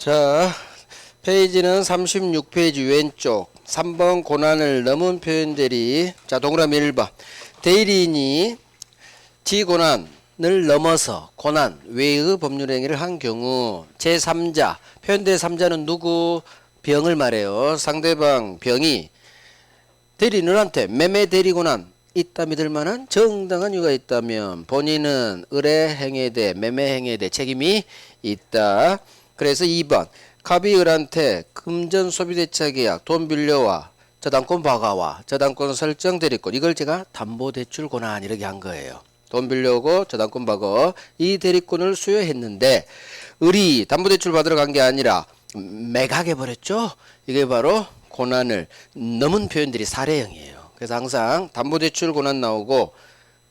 자, 페이지는 36페이지 왼쪽 3번 고난을 넘은 표현들이 자 동그라미 1번 대리인이 지고난을 넘어서 고난 외의 법률행위를 한 경우 제3자 표현대 3자는 누구? 병을 말해요. 상대방 병이 대리인한테 매매 대리고난 있다 믿을 만한 정당한 이유가 있다면 본인은 의뢰 행위에 대해 매매 행위에 대해 책임이 있다. 그래서 2번 갑이을한테 금전 소비대차 계약 돈 빌려와 저당권 박아와 저당권 설정 대리권 이걸 제가 담보대출 고난 이렇게 한 거예요. 돈 빌려오고 저당권 박어 이 대리권을 수여했는데 을이 담보대출 받으러 간 게 아니라 매각해버렸죠. 이게 바로 고난을 넘은 표현들이 사례형이에요. 그래서 항상 담보대출 고난 나오고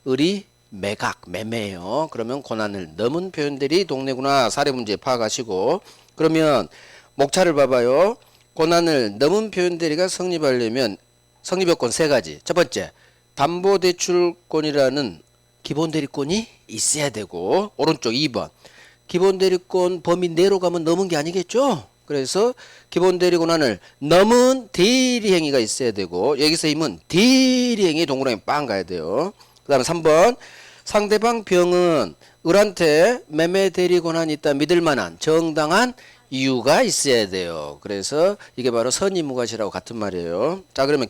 을이 매각 매매예요. 그러면 고난을 넘은 표현들이 동네구나. 사례 문제 파악하시고 그러면 목차를 봐봐요. 고난을 넘은 표현들이가 성립하려면 성립 요건 세 가지. 첫 번째 담보대출권이라는 기본대리권이 있어야 되고 오른쪽 2번 기본대리권 범위 내로 가면 넘은 게 아니겠죠. 그래서 기본대리권한을 넘은 대리행위가 있어야 되고 여기서 힘은 대리행위 동그라미 빵 가야 돼요. 그 다음에 3번 상대방 병은 을한테 매매 대리권한이 있다 믿을 만한 정당한 이유가 있어야 돼요. 그래서 이게 바로 선의무과시라고 같은 말이에요. 자 그러면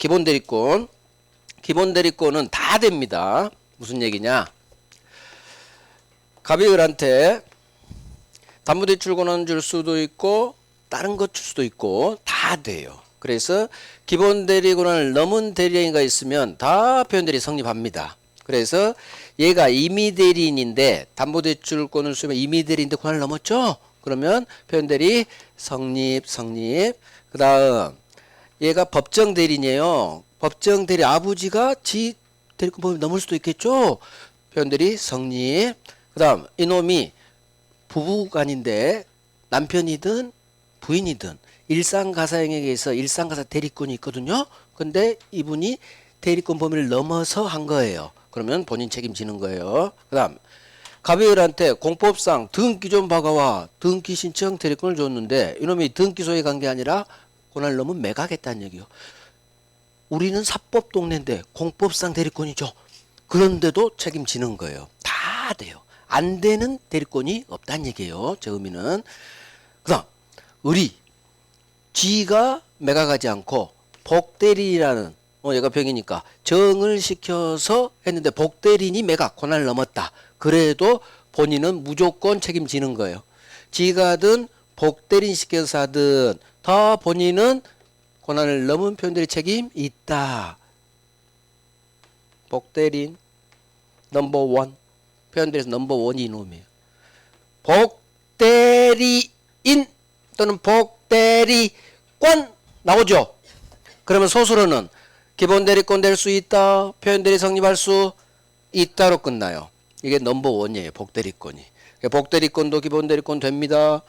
기본대리권은 다 됩니다. 무슨 얘기냐? 갑이 을한테 담보대출 권한 줄 수도 있고 다른 것 줄 수도 있고 다 돼요. 그래서 기본대리권한을 넘은 대리행위가 있으면 다 표현들이 성립합니다. 그래서 얘가 임의대리인인데 담보대출권을 쓰면 임의대리인데 권한을 넘었죠? 그러면 표현들이 성립. 그 다음 얘가 법정대리인이에요. 법정대리 아버지가 지 대리권 범위 넘을 수도 있겠죠? 표현들이 성립. 그 다음 이놈이 부부간인데 남편이든 부인이든 일상가사행위에서 일상가사 대리권이 있거든요. 근데 이분이 대리권 범위를 넘어서 한 거예요. 그러면 본인 책임지는 거예요. 그 다음 갑이을한테 공법상 등기 좀 박아와 등기 신청 대리권을 줬는데 이놈이 등기 소에 간 게 아니라 고난을 넘으면 매각했다는 얘기요. 우리는 사법 동네인데 공법상 대리권이죠. 그런데도 책임지는 거예요. 다 돼요. 안 되는 대리권이 없다는 얘기예요. 제 의미는. 그 다음 을이 지가 매각하지 않고 복대리인이라는 얘가 병이니까 정을 시켜서 했는데 복대리인이 매각 권한을 넘었다. 그래도 본인은 무조건 책임지는 거예요. 지가 하든 복대리인 시켜서 하든 다 본인은 권한을 넘은 표현들의 책임 있다. 복대리인 넘버원 표현들에서 넘버원이 이놈이에요. 복대리인 또는 복대리권 나오죠. 그러면 소수로는 기본대리권 될 수 있다. 표현들이 성립할 수 있다로 끝나요. 이게 넘버원이에요. 복대리권이. 복대리권도 기본대리권 됩니다.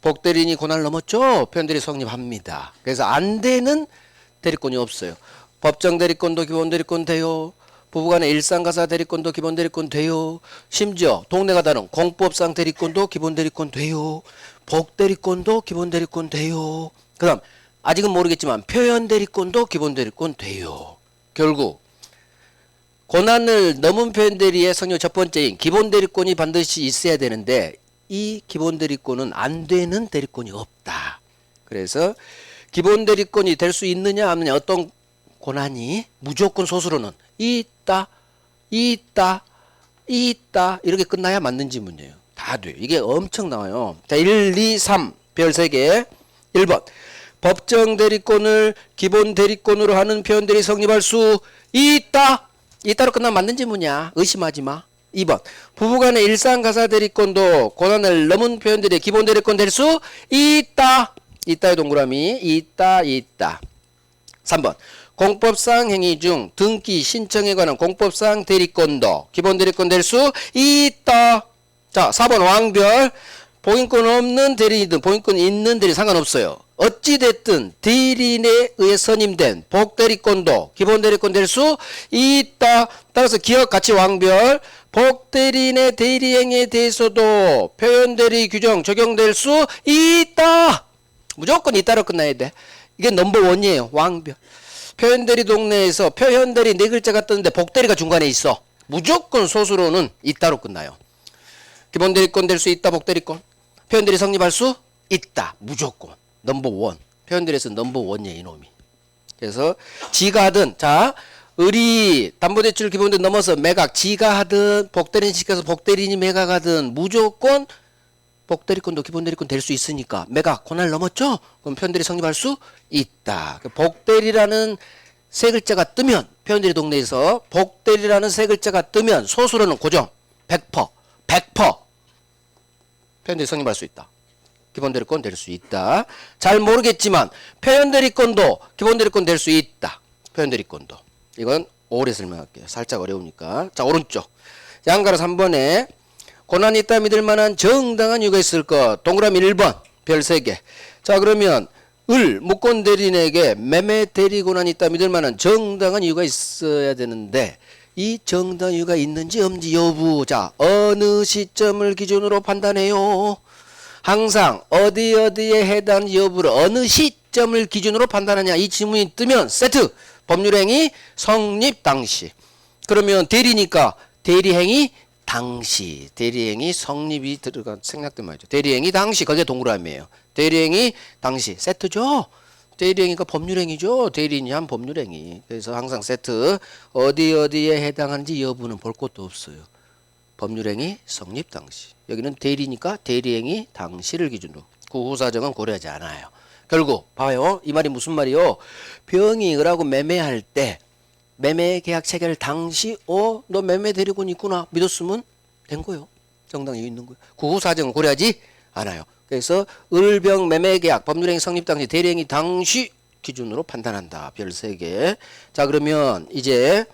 복대리인이 권한을 넘었죠. 표현들이 성립합니다. 그래서 안 되는 대리권이 없어요. 법정대리권도 기본대리권 돼요. 부부간의 일상가사 대리권도 기본대리권 돼요. 심지어 동네가 다른 공법상 대리권도 기본대리권 돼요. 복대리권도 기본대리권 돼요. 그 다음 아직은 모르겠지만 표현대리권도 기본대리권 돼요. 결국 고난을 넘은 표현대리의 성립 첫 번째인 기본대리권이 반드시 있어야 되는데 이 기본대리권은 안 되는 대리권이 없다. 그래서 기본대리권이 될 수 있느냐 없느냐 어떤 고난이 무조건 소수로는 있다 이렇게 끝나야 맞는 지문이에요. 다 돼요. 이게 엄청 나와요. 자, 1, 2, 3 별 3개 1번 법정대리권을 기본대리권으로 하는 표현들이 성립할 수 있다로 끝나면 맞는 지문이야. 의심하지 마. 2번 부부간의 일상가사대리권도 고난을 넘은 표현들이 기본대리권 될 수 있다의 동그라미 있다 3번 공법상 행위 중 등기 신청에 관한 공법상 대리권도 기본대리권 될 수 있다. 자 4번 왕별 보인권 없는 대리인이든 보인권 있는 대리인 상관없어요. 어찌됐든 대리인에 의해 선임된 복대리권도 기본대리권 될 수 있다. 따라서 기억 같이 왕별 복대리인의 대리행위에 대해서도 표현대리 규정 적용될 수 있다. 무조건 이따로 끝나야 돼. 이게 넘버원이에요. 왕변. 표현대리 동네에서 표현대리 네 글자가 뜨는데 복대리가 중간에 있어. 무조건 소수로는 이따로 끝나요. 기본대리권 될 수 있다. 복대리권. 표현대리 성립할 수 있다. 무조건. 넘버원. 표현대리에서 넘버원이에요. 이놈이. 그래서 지가 하든 자 의리 담보대출 기본대리 넘어서 매각 지가 하든 복대리인 시켜서 복대리인이 매각하든 무조건 복대리권도 기본대리권 될 수 있으니까 매각 고날 넘었죠? 그럼 표현대리 성립할 수 있다. 복대리라는 세 글자가 뜨면 표현대리 동네에서 복대리라는 세 글자가 뜨면 소수로는 고정 100% 표현대리 성립할 수 있다. 기본대리권 될 수 있다. 잘 모르겠지만 표현대리권도 기본대리권 될 수 있다. 표현대리권도. 이건 오래 설명할게요. 살짝 어려우니까. 자 오른쪽 양가로 3번에 고난이 있다 믿을 만한 정당한 이유가 있을 것. 동그라미 1번 별 3개. 자 그러면 을 무권 대리인에게 매매 대리 고난이 있다 믿을 만한 정당한 이유가 있어야 되는데 이 정당한 이유가 있는지 없는지 여부. 자 어느 시점을 기준으로 판단해요. 항상 어디에 해당 여부를 어느 시점을 기준으로 판단하냐 이 질문이 뜨면 세트 법률행위 성립 당시. 그러면 대리니까 대리행위 당시 대리행위 성립이 들어간 생략된 말이죠. 대리행위 당시 그게 동그라미예요. 대리행위 당시 세트죠. 대리행위가 법률행위죠. 대리인이 한 법률행위. 그래서 항상 세트 어디에 해당하는지 여부는 볼 것도 없어요. 법률행위 성립 당시. 여기는 대리니까 대리행위 당시를 기준으로. 구후사정은 고려하지 않아요. 결국 봐요. 이 말이 무슨 말이요? 병이 을하고 매매할 때 매매 계약 체결 당시 너 매매 대리권 있구나 믿었으면 된 거예요. 정당이 있는 거예요. 구후사정은 고려하지 않아요. 그래서 을병 매매 계약 법률행위 성립 당시 대리행위 당시 기준으로 판단한다. 별 3개. 자 그러면 이제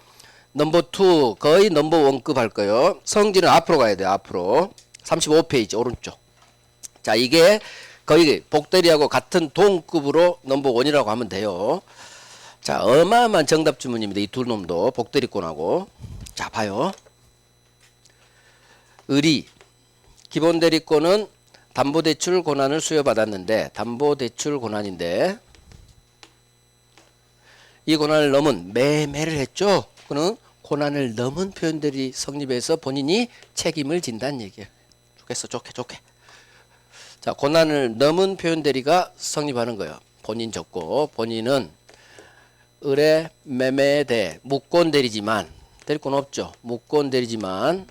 넘버 2 거의 넘버 1급 할 거예요. 성질은 앞으로 가야 돼요. 앞으로 35페이지 오른쪽. 자 이게 거의 복대리하고 같은 동급으로 넘버 1이라고 하면 돼요. 자 어마어마한 정답 주문입니다. 이 두 놈도 복대리권하고. 자 봐요. 을이 기본대리권은 담보대출 권한을 수여받았는데 담보대출 권한인데 이 권한을 넘은 매매를 했죠. 그는 권한을 넘은 표현대리 성립해서 본인이 책임을 진다는 얘기예요. 좋겠어. 좋게. 자 권한을 넘은 표현대리가 성립하는 거예요. 본인 적고 본인은 을의 매매에 대해 무권대리지만 대리권 없죠. 무권대리지만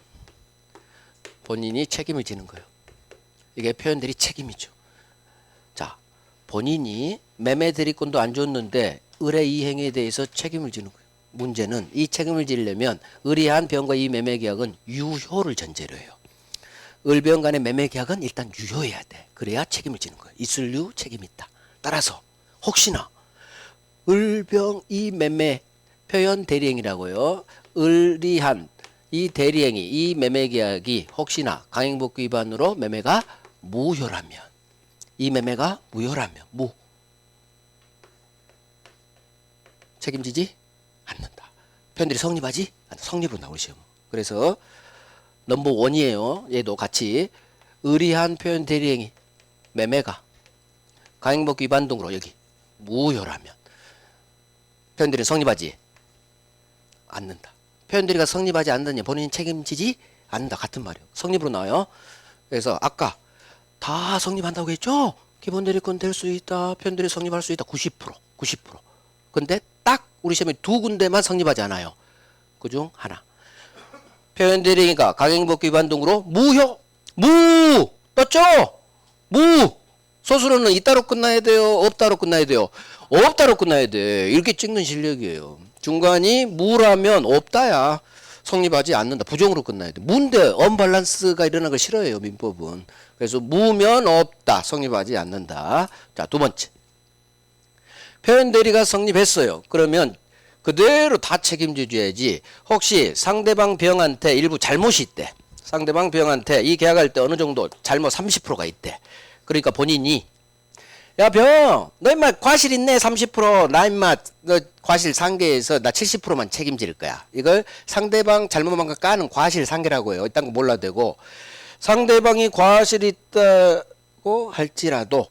본인이 책임을 지는 거예요. 이게 표현대리 책임이죠. 자 본인이 매매 대리권도 안 줬는데 을의 이 행위에 대해서 책임을 지는 거예요. 문제는 이 책임을 지려면 을이 한 병과 이 매매 계약은 유효를 전제로 해요. 을병 간의 매매 계약은 일단 유효해야 돼. 그래야 책임을 지는 거예요. 이슬류 책임이 있다. 따라서 혹시나 을병 이 매매 표현 대리행위라고요. 을이 한 이 대리행위 이 매매 계약이 혹시나 강행복구 위반으로 매매가 무효라면 이 매매가 무효라면 책임지지 않는다. 표현들이 성립하지 않는다. 성립은 나올 시험. 그래서 넘버 1이에요. 얘도 같이 의리한 표현 대리행위 매매가 강행복구 위반 등으로 여기 무효라면 표현들이 성립하지 않는다. 표현들이가 성립하지 않느냐 본인이 책임지지 않는다. 같은 말이에요. 성립으로 나와요. 그래서 아까 다 성립한다고 했죠. 기본대리권 될 수 있다. 표현들이 성립할 수 있다. 90%. 근데 딱 우리 시험에 2군데만 성립하지 않아요. 그중 하나. 표현대리행위가 강행복구 위반 등으로 무효. 떴죠? 소수로는 이따로 끝나야 돼요. 없다로 끝나야 돼요. 없다로 끝나야 돼. 이렇게 찍는 실력이에요. 중간이 무라면 없다야. 성립하지 않는다. 부정으로 끝나야 돼. 무인데 언밸런스가 일어나는 걸 싫어해요. 민법은. 그래서 무면 없다. 성립하지 않는다. 자, 두 번째. 표현대리가 성립했어요. 그러면 그대로 다 책임져 줘야지. 혹시 상대방 병한테 일부 잘못이 있대. 상대방 병한테 이 계약할 때 어느 정도 잘못 30%가 있대. 그러니까 본인이 야 병, 너 임마 과실 있네 30%. 나 임마 너 과실 상계에서 나 70%만 책임질 거야. 이걸 상대방 잘못만 까는 과실 상계라고 해요. 이딴 거 몰라도 되고 상대방이 과실이 있다고 할지라도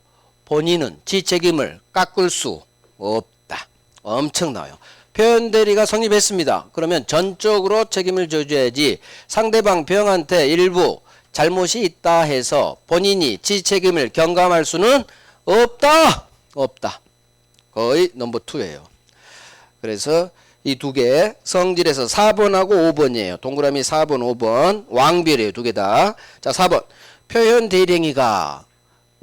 본인은 지 책임을 깎을 수 없다. 엄청나요. 표현 대리가 성립했습니다. 그러면 전적으로 책임을 져줘야지 상대방 병한테 일부 잘못이 있다 해서 본인이 지 책임을 경감할 수는 없다. 없다. 거의 넘버 2예요. 그래서 이 두 개 성질에서 4번하고 5번이에요. 동그라미 4번, 5번 왕별이에요. 두 개 다. 자, 4번. 표현 대리행위가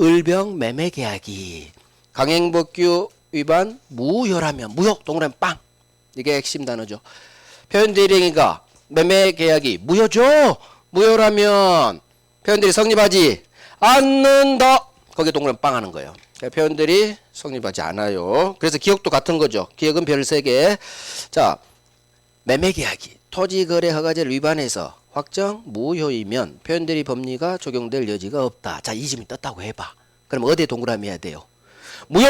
을병 매매 계약이 강행법규 위반 무효라면 무효 동그라미 빵. 이게 핵심 단어죠. 표현 대리행위가 매매 계약이 무효죠. 무효라면 표현들이 성립하지 않는다. 거기에 동그라미 빵 하는 거예요. 표현들이 성립하지 않아요. 그래서 기억도 같은 거죠. 기억은 별 3개. 자, 매매계약이 토지거래허가제를 위반해서 확정 무효이면 표현대리 법리가 적용될 여지가 없다. 자, 이 점이 떴다고 해봐. 그럼 어디에 동그라미 해야 돼요? 무효!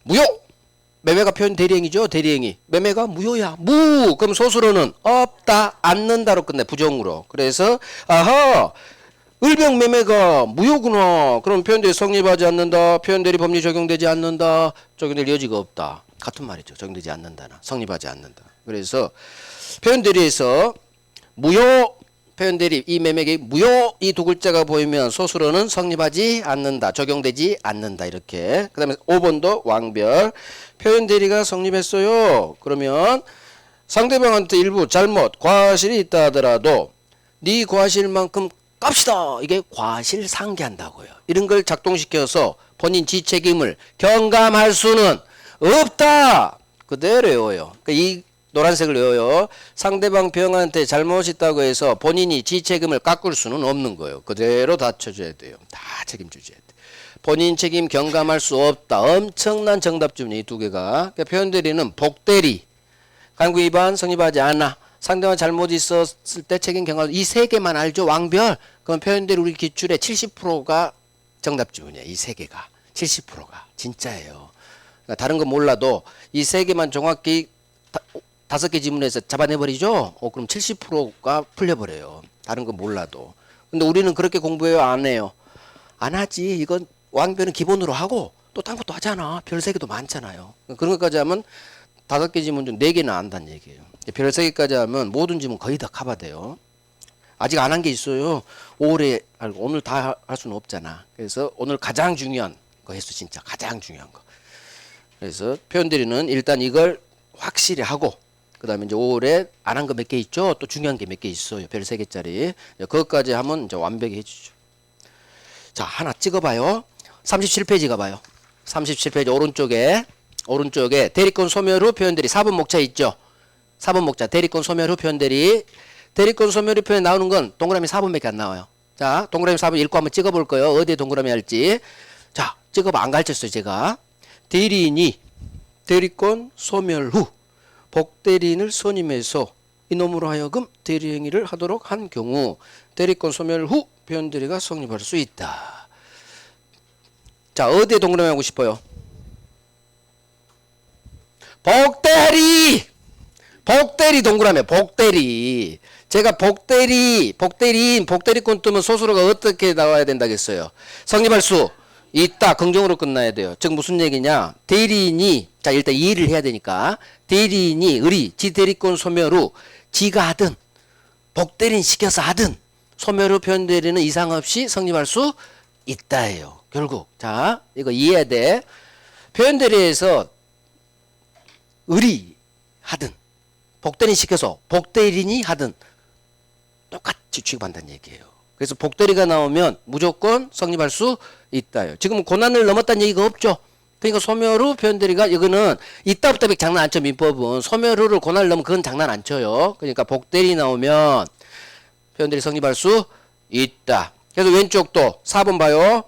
무효! 매매가 표현 대리행위죠. 대리행위. 매매가 무효야. 무! 그럼 소수로는 없다. 않는다로 끝내. 부정으로. 그래서 아하! 을병 매매가 무효구나. 그럼 표현대리 성립하지 않는다. 표현대리 법리 적용되지 않는다. 적용될 여지가 없다. 같은 말이죠. 적용되지 않는다나 성립하지 않는다. 그래서 표현대리에서 무효 표현대리 이 매매계 무효 이 두 글자가 보이면 소수로는 성립하지 않는다. 적용되지 않는다. 이렇게. 그 다음에 5번도 왕별. 표현대리가 성립했어요. 그러면 상대방한테 일부 잘못 과실이 있다 하더라도 네 과실만큼 깝시다. 이게 과실상계한다고요. 이런 걸 작동시켜서 본인 지 책임을 경감할 수는 없다. 그대로 외워요. 그러니까 이 노란색을 외워요. 상대방 병한테 잘못이 있다고 해서 본인이 지 책임을 깎을 수는 없는 거예요. 그대로 다 쳐줘야 돼요. 다 책임져줘야 돼. 본인 책임 경감할 수 없다. 엄청난 정답쯤이 이 두 개가. 그러니까 표현대리는 복대리, 강구 위반 성립하지 않아. 상대방 잘못 있었을 때 책임 경감 이 3개만 알죠. 왕별. 그럼 표현대리 우리 기출의 70%가 정답 지문이야. 이 3개가 70%가 진짜예요. 그러니까 다른 거 몰라도 이 3개만 정확히 5개 지문에서 잡아내버리죠. 그럼 70%가 풀려버려요. 다른 거 몰라도. 근데 우리는 그렇게 공부해요? 안 해요? 안 하지. 이건 왕별은 기본으로 하고 또 딴 것도 하잖아. 별 3개도 많잖아요. 그런 것까지 하면 5개 지문 중 4개는 안다는 얘기예요. 별 3개까지 하면 모든 지문 거의 다 커버돼요. 아직 안 한 게 있어요. 올해 알고 오늘 다 할 수는 없잖아. 그래서 오늘 가장 중요한 거 했어. 진짜 가장 중요한 거. 그래서 표현들이는 일단 이걸 확실히 하고 그 다음에 이제 5월에 안 한 거 몇 개 있죠. 또 중요한 게 몇 개 있어요. 별 3개짜리. 그것까지 하면 이제 완벽히 해주죠. 자, 하나 찍어봐요. 37페이지 가봐요. 37페이지 오른쪽에 대리권 소멸 후 표현들이 4번 목차 있죠. 4번 목차 대리권 소멸 후 표현들이 대리권 소멸 후 표현 나오는 건 동그라미 4번밖에 안 나와요. 자, 동그라미 4번 읽고 한번 찍어볼 거예요. 어디에 동그라미 할지. 자, 찍어봐. 안 가르쳤어요. 제가. 대리인이 대리권 소멸 후 복대리인을 선임해서 이놈으로 하여금 대리행위를 하도록 한 경우 대리권 소멸 후 표현대리가 성립할 수 있다. 자, 어디에 동그라미 하고 싶어요? 복대리 동그라미. 복대리. 제가 복대리인 복대리권 뜨면 소수로가 어떻게 나와야 된다겠어요? 성립할 수 있다. 긍정으로 끝나야 돼요. 즉 무슨 얘기냐? 대리인이 자 일단 이해를 해야 되니까 대리인이 을이 지 대리권 소멸 후 지가 하든 복대리인 시켜서 하든 소멸 후 표현대리는 이상 없이 성립할 수 있다예요. 결국 자 이거 이해해야 돼. 표현대리에서 을이 하든 복대리인 시켜서 복대리인이 하든 똑같이 취급한다는 얘기예요. 그래서 복대리가 나오면 무조건 성립할 수 있다요. 지금 고난을 넘었다는 얘기가 없죠. 그러니까 소멸 후 표현대리가 이거는 있다 없다 백 장난 안 쳐. 민법은 소멸 후를 고난을 넘으면 그건 장난 안 쳐요. 그러니까 복대리 나오면 표현대리 성립할 수 있다. 그래서 왼쪽도 4번 봐요.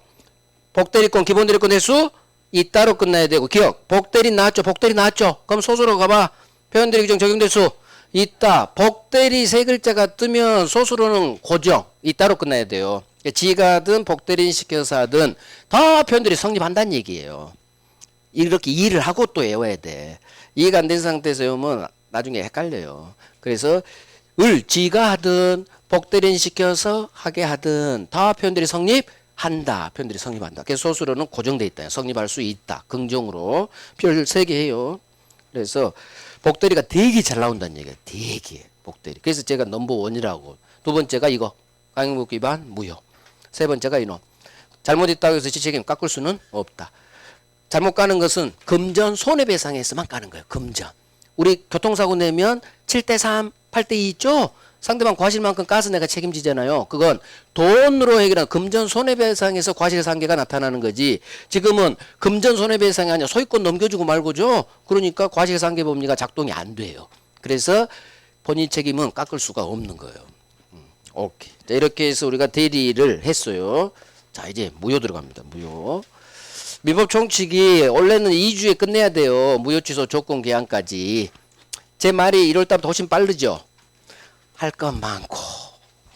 복대리권 기본대리권 될 수 있다로 끝나야 되고 기억. 복대리 나왔죠. 복대리 나왔죠. 그럼 소수로 가봐. 표현대리 규정 적용될 수 있다. 복대리 3글자가 뜨면 소수로는 고정. 있다로 끝나야 돼요. 지가 하든 복대리인 시켜서 하든 다 표현들이 성립한다는 얘기예요. 이렇게 이해를 하고 또 외워야 돼. 이해가 안 된 상태에서 외우면 나중에 헷갈려요. 그래서 지가 하든 복대리인 시켜서 하게 하든 다 표현들이 성립 한다. 표현들이 성립한다. 그래서 소수로는 고정돼 있다. 성립할 수 있다. 긍정으로 별 3개 해요. 그래서 복대리가 되게 잘 나온다는 얘기예요. 되게 복대리. 그래서 제가 넘버 원이라고. 두 번째가 이거 강행복 위반 무효. 세 번째가 이놈. 잘못했다고 해서 지책임 깎을 수는 없다. 잘못 가는 것은 금전 손해배상에서만 가는 거예요. 금전. 우리 교통사고 내면 7대3, 8대2 있죠? 상대방 과실만큼 까서 내가 책임지잖아요. 그건 돈으로 해결한 금전 손해배상에서 과실상계가 나타나는 거지. 지금은 금전 손해배상이 아니라 소유권 넘겨주고 말고죠. 그러니까 과실상계 법리가 작동이 안 돼요. 그래서 본인 책임은 깎을 수가 없는 거예요. 오케이. 자, 이렇게 해서 우리가 대리를 했어요. 자, 이제 무효 들어갑니다. 무효. 민법 총칙이 원래는 2주에 끝내야 돼요. 무효 취소 조건 기한까지. 제 말이 1월달부터 훨씬 빠르죠. 할 건 많고.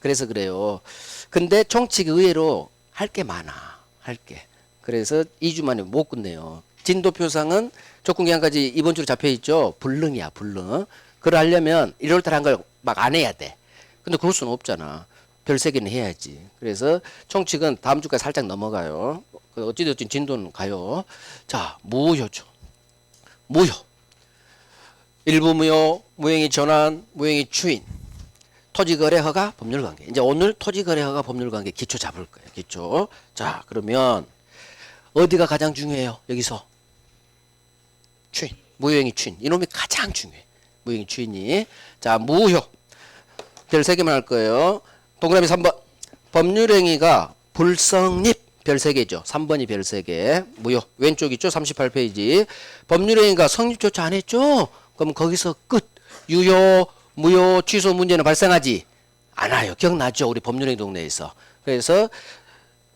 그래서 그래요. 근데 총칙 의외로 할 게 많아. 할 게. 그래서 2주 만에 못 끝내요. 진도표상은 조건 기한까지 이번 주로 잡혀 있죠. 불능이야, 불능. 그걸 하려면 1월달 한 걸 막 안 해야 돼. 근데 그럴 수는 없잖아. 별 3개는 해야지. 그래서 총칙은 다음 주까지 살짝 넘어가요. 어찌됐든 진도는 가요. 자, 무효죠. 무효. 일부 무효, 무행위 전환, 무행위 추인. 토지거래 허가, 법률관계. 이제 오늘 토지거래 허가, 법률관계 기초 잡을 거예요. 기초. 자, 그러면 어디가 가장 중요해요? 여기서 추인. 무효행위 추인. 이놈이 가장 중요해. 무효행위 추인이. 자, 무효. 별 3개만 할 거예요. 동그라미 3번. 법률행위가 불성립. 별 3개죠. 3번이 별 3개. 무효. 왼쪽 있죠? 38페이지. 법률행위가 성립조차 안 했죠? 그럼 거기서 끝. 유효, 무효, 취소 문제는 발생하지 않아요. 기억나죠? 우리 법률행위 동네에서. 그래서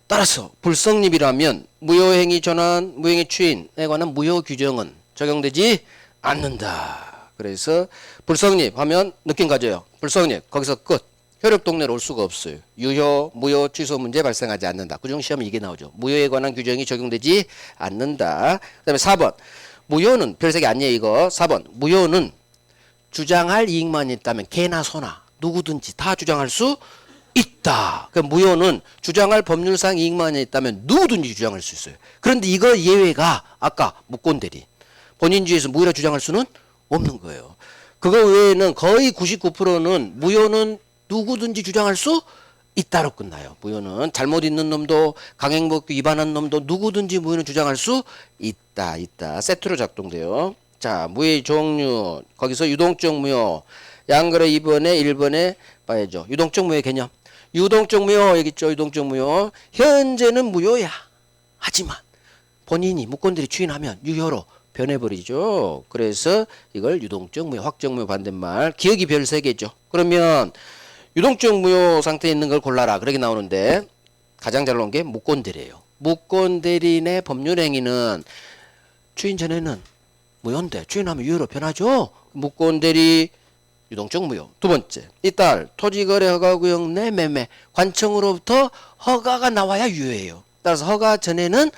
따라서 불성립이라면 무효행위 전환, 무효행위 추인에 관한 무효 규정은 적용되지 않는다. 그래서 불성립 하면 느낌 가져요. 불성립. 거기서 끝. 효력 동네로 올 수가 없어요. 유효, 무효, 취소 문제 발생하지 않는다. 구정시험은 이게 나오죠. 무효에 관한 규정이 적용되지 않는다. 그 다음에 4번. 무효는 별 3개 아니에요, 이거. 4번. 무효는 주장할 이익만 있다면 개나 소나 누구든지 다 주장할 수 있다. 그러니까 무효는 주장할 법률상 이익만 있다면 누구든지 주장할 수 있어요. 그런데 이거 예외가 아까 무권대리. 본인주의에서 무효라 주장할 수는 없는 거예요. 그거 외에는 거의 99%는 무효는 누구든지 주장할 수 있다로 끝나요. 무효는 잘못 있는 놈도 강행법 위반한 놈도 누구든지 무효는 주장할 수 있다. 세트로 작동돼요. 자, 무효의 종류. 거기서 유동적 무효. 양거래 2번에 1번에 봐야죠. 유동적 무효의 개념. 유동적 무효 여기 있죠. 유동적 무효. 현재는 무효야. 하지만 본인이 무권들이 추인하면 유효로 변해버리죠. 그래서 이걸 유동적 무효, 확정 무효 반대말. 기억이 별 3개죠. 그러면 유동적 무효 상태에 있는 걸 골라라. 그렇게 나오는데 가장 잘 나온 게 무권대리예요. 무권대리인의 법률행위는 추인 전에는 무효인데 추인하면 유효로 변하죠. 무권대리 유동적 무효. 두 번째, 이딸 토지거래 허가구역 내 매매 관청으로부터 허가가 나와야 유효해요. 따라서 허가 전에는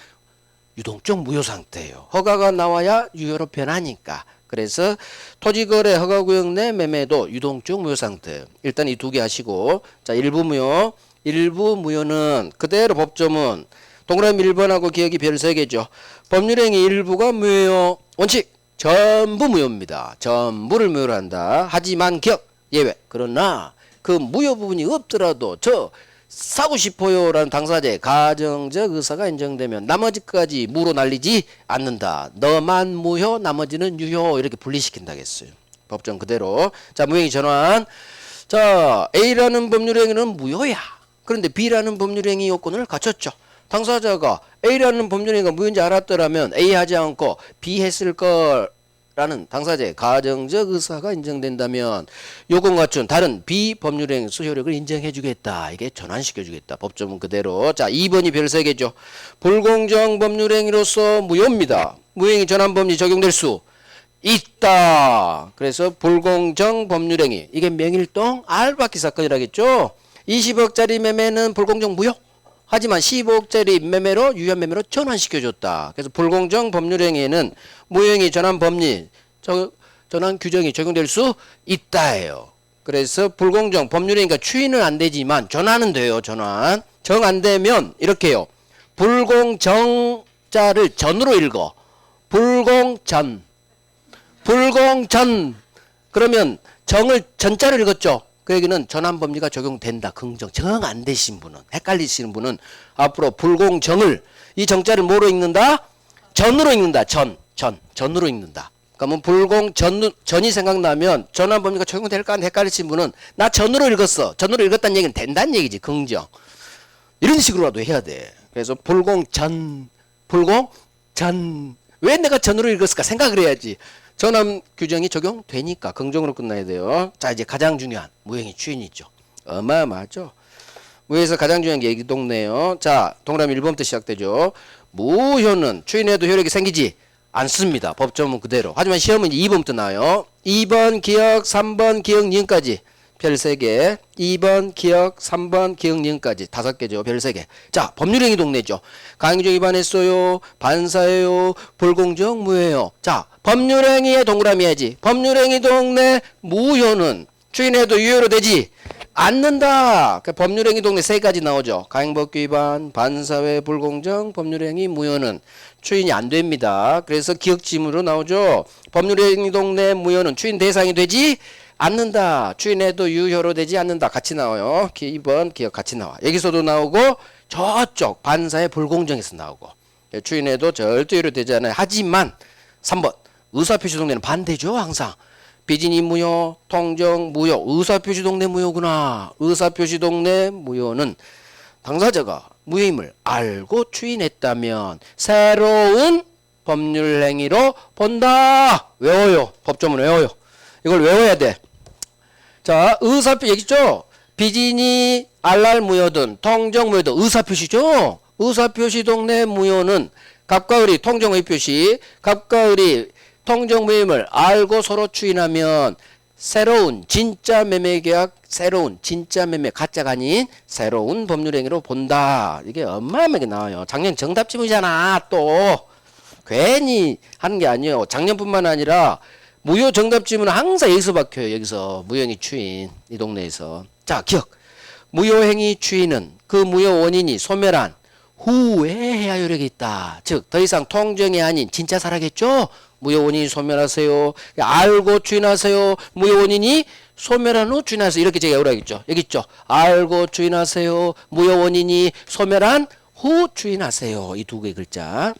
유동적 무효 상태예요. 허가가 나와야 유효로 변하니까. 그래서 토지거래 허가구역 내 매매도 유동적 무효 상태. 일단 이 2개 하시고, 자, 일부 무효. 일부 무효는 그대로 법조문 동그라미 1번하고 기억이 별 3개죠. 법률행위 일부가 무효. 원칙 전부 무효입니다. 전부를 무효로 한다. 하지만 기억 예외. 그러나 그 무효 부분이 없더라도 저 사고 싶어요라는 당사자의 가정적 의사가 인정되면 나머지까지 무로 날리지 않는다. 너만 무효, 나머지는 유효 이렇게 분리시킨다겠어요. 법정 그대로. 자, 무행위 전환. 자, A라는 법률행위는 무효야. 그런데 B라는 법률행위 요건을 갖췄죠. 당사자가 A라는 법률행위가 무효인지 알았더라면 A 하지 않고 B 했을 거라는 당사자의 가정적 의사가 인정된다면 요건 갖춘 다른 B 법률행위 수효력을 인정해주겠다. 이게 전환시켜주겠다. 법조문 그대로. 자, 2번이 별 3개죠. 불공정 법률행위로서 무효입니다. 무행위 전환법리 적용될 수 있다. 그래서 불공정 법률행위. 이게 명일동 알바키 사건이라겠죠. 20억짜리 매매는 불공정 무효. 하지만 15억짜리 매매로 유효한 매매로 전환시켜줬다. 그래서 불공정 법률행위에는 무효행위 전환 법리 전환 규정이 적용될 수 있다예요. 그래서 불공정 법률행위가 추인은 안 되지만 전환은 돼요. 전환. 정 안 되면 이렇게 해요. 불공정자를 전으로 읽어. 불공전. 불공전. 그러면 정을 전자로 읽었죠. 그 얘기는 전환법리가 적용된다. 긍정. 정 안 되신 분은, 헷갈리시는 분은 앞으로 불공정을 이 정자를 뭐로 읽는다? 전으로 읽는다. 전으로 읽는다. 그러면 전이 생각나면 전환법리가 적용될까 헷갈리신 분은 나 전으로 읽었어. 전으로 읽었다는 얘기는 된다는 얘기지. 긍정. 이런 식으로라도 해야 돼. 그래서 불공전. 왜 내가 전으로 읽었을까 생각을 해야지. 전환 규정이 적용되니까 긍정으로 끝나야 돼요. 자, 이제 가장 중요한 무형의 추인이 있죠. 어마어마하죠. 무에서 가장 중요한 게 얘기 동네요. 자, 동그라미 1번부터 시작되죠. 무효는 추인해도 효력이 생기지 않습니다. 법조문 그대로. 하지만 시험은 2번부터 나와요. 2번 기억, 3번 기억, 니은까지 별 3개. 2번 기억, 3번 기억, 니은까지 5개죠. 별 3개. 자, 법률행위 동네죠. 강의조 위반했어요. 반사예요. 불공정 무효예요. 자, 법률행위에 동그라미 해야지. 법률행위 동네 무효는 추인해도 유효로 되지 않는다. 그러니까 법률행위 동네 3가지 나오죠. 가행법규 위반, 반사회, 불공정, 법률행위 무효는 추인이 안 됩니다. 그래서 기억지문으로 나오죠. 법률행위 동네 무효는 추인 대상이 되지 않는다. 추인해도 유효로 되지 않는다. 같이 나와요. 2번 기억 같이 나와. 여기서도 나오고 저쪽 반사회 불공정에서 나오고. 추인해도 절대 유효로 되지 않아요. 하지만 3번 의사표시 동네는 반대죠. 항상. 비진이 무효, 통정 무효, 의사표시 동네 무효구나. 의사표시 동네 무효는 당사자가 무효임을 알고 추인했다면 새로운 법률행위로 본다. 외워요. 법조문 외워요. 이걸 외워야 돼. 자, 의사표 얘기죠. 비진이 알랄 무효든 통정 무효든 의사표시죠. 의사표시 동네 무효는 갑과 을이 통정 의표시, 갑과 을이 통정 무효임을 알고 서로 추인하면 새로운 진짜 매매 계약, 새로운 진짜 매매 가짜가 아닌 새로운 법률행위로 본다. 이게 어마어마하게 나와요. 작년 정답 지문이잖아. 또 괜히 하는 게 아니에요. 작년뿐만 아니라 무효 정답 지문은 항상 여기서 박혀요. 여기서 무효행위 추인 이 동네에서. 자, 기억. 무효행위 추인은 그 무효 원인이 소멸한 후에 해야 효력이 있다. 즉 더 이상 통정이 아닌 진짜 살아겠죠. 무효 원인이 소멸하세요. 알고 추인하세요. 무효 원인이 소멸한 후 추인하세요. 이렇게 제가 외우라겠죠. 여기 있죠. 알고 추인하세요. 무효 원인이 소멸한 후 추인하세요. 이 2개의 글자.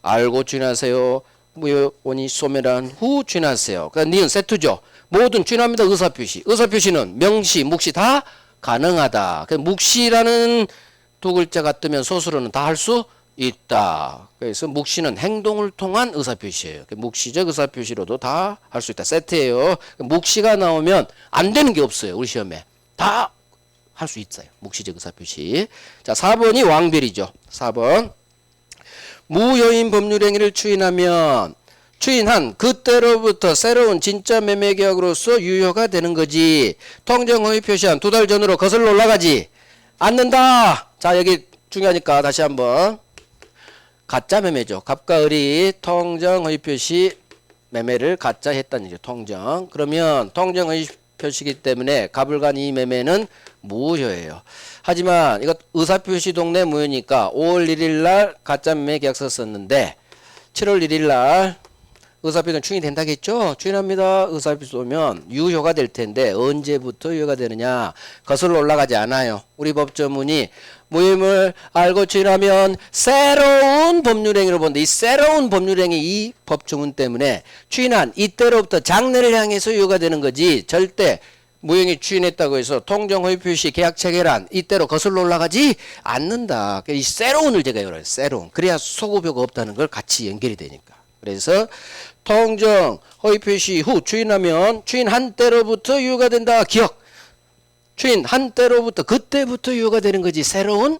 알고 추인하세요. 무효 원인이 소멸한 후 추인하세요. 그러니까 니은 세트죠. 모든 추인합니다. 의사표시. 의사표시는 명시, 묵시 다 가능하다. 묵시라는 2글자가 뜨면 소수로는 다 할 수 있다. 그래서 묵시는 행동을 통한 의사표시예요. 묵시적 의사표시로도 다 할 수 있다. 세트예요. 묵시가 나오면 안 되는 게 없어요. 우리 시험에. 다 할 수 있어요. 묵시적 의사표시. 자, 4번이 왕별이죠. 4번. 무효인 법률행위를 추인하면 추인한 그때로부터 새로운 진짜 매매계약으로서 유효가 되는 거지. 통정허위 표시한 2달 전으로 거슬러 올라가지 않는다. 자, 여기 중요하니까 다시 한번. 가짜 매매죠. 갑과 을이 통정허위 표시 매매를 가짜 했다는 얘기죠. 통정. 그러면 통정허위 표시이기 때문에 갑을 간 이 매매는 무효예요. 하지만 이거 의사표시 동네 무효니까 5월 1일 날 가짜 매매 계약서 썼는데 7월 1일 날 의사표시는 추인이 된다겠죠? 추인합니다. 의사표시 쏘면 유효가 될 텐데 언제부터 유효가 되느냐? 거슬러 올라가지 않아요. 우리 법조문이 무효임을 알고 추인하면 새로운 법률행위로 본다. 이 새로운 법률행위 이 법조문 때문에 추인한 이때로부터 장래를 향해서 유효가 되는 거지. 절대 무효행위 추인했다고 해서 통정허위 표시 계약 체결한 이때로 거슬러 올라가지 않는다. 이 새로운을 제가 열어요. 새로운. 그래야 소급효가 없다는 걸 같이 연결이 되니까. 그래서 통정 허위 표시 후 추인하면 추인한 때로부터 유효가 된다. 기억. 추인한 때로부터 그때부터 유효가 되는 거지. 새로운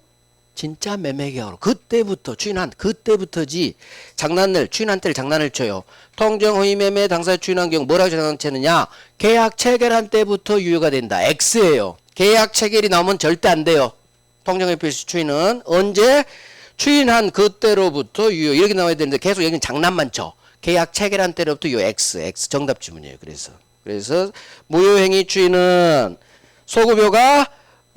진짜 매매계약으로 그때부터 추인한 그때부터지. 장난을 추인한 때를 장난을 쳐요. 통정 허위 매매 당사자 추인한 경우 뭐라고 장난치느냐? 계약 체결한 때부터 유효가 된다. X예요. 계약 체결이 나오면 절대 안 돼요. 통정 허위 표시 추인은 언제? 추인한 그때로부터 유효 이렇게 나와야 되는데 계속 여기는 장난만 쳐. 계약 체결한 때로부터 유효 X 정답 지문이에요. 그래서 무효행위 추인은 소급효가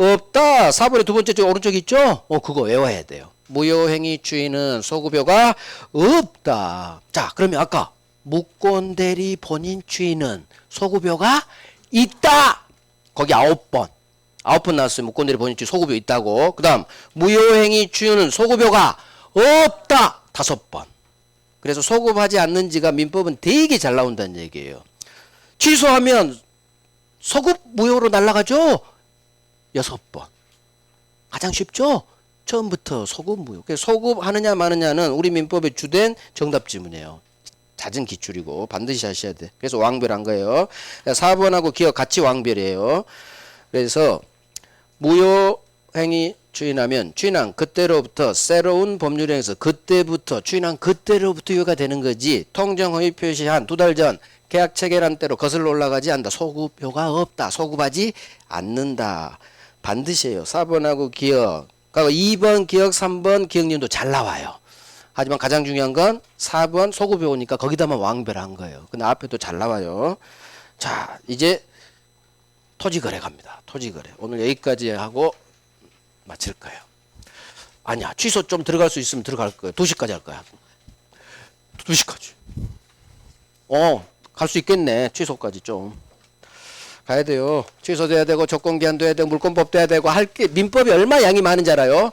없다. 4번의 두 번째 쪽 오른쪽 있죠? 그거 외워야 돼요. 무효행위 추이는 소급효가 없다. 자, 그러면 아까 무권대리 본인 추이는 소급효가 있다. 거기 9번. 9번 나왔어요. 무권대리 본인 추이 소급효 있다고. 그 다음 무효행위 추이는 소급효가 없다. 5번. 그래서 소급하지 않는지가 민법은 되게 잘 나온다는 얘기예요. 취소하면 소급 무효로 날아가죠? 6번. 가장 쉽죠? 처음부터 소급 무효. 그래서 소급하느냐 마느냐는 우리 민법의 주된 정답 지문이에요. 잦은 기출이고 반드시 하셔야 돼. 그래서 왕별한 거예요. 4번하고 기억 같이 왕별이에요. 그래서 무효행위 추인하면 추인한 그때로부터 새로운 법률행에서 그때부터 추인한 그때로부터 유효가 되는 거지. 통정허위 표시한 2달 전 계약 체결한 때로 거슬러 올라가지 않는다. 소급효가 없다. 소급하지 않는다. 반드시 해요. 4번하고 기억. 그러니까 2번 기억, 3번 기억님도 잘 나와요. 하지만 가장 중요한 건 4번 소급효니까 거기다만 왕별한 거예요. 근데 앞에도 잘 나와요. 자, 이제 토지거래 갑니다. 토지거래. 오늘 여기까지 하고 마칠 거예요. 아니야. 취소 좀 들어갈 수 있으면 들어갈 거예요. 2시까지 할 거야. 2시까지. 갈 수 있겠네. 취소까지 좀. 가야 돼요. 취소돼야 되고 조건기한도 해야 되고 물권법도 해야 되고 할 게 민법이 얼마 양이 많은지 알아요?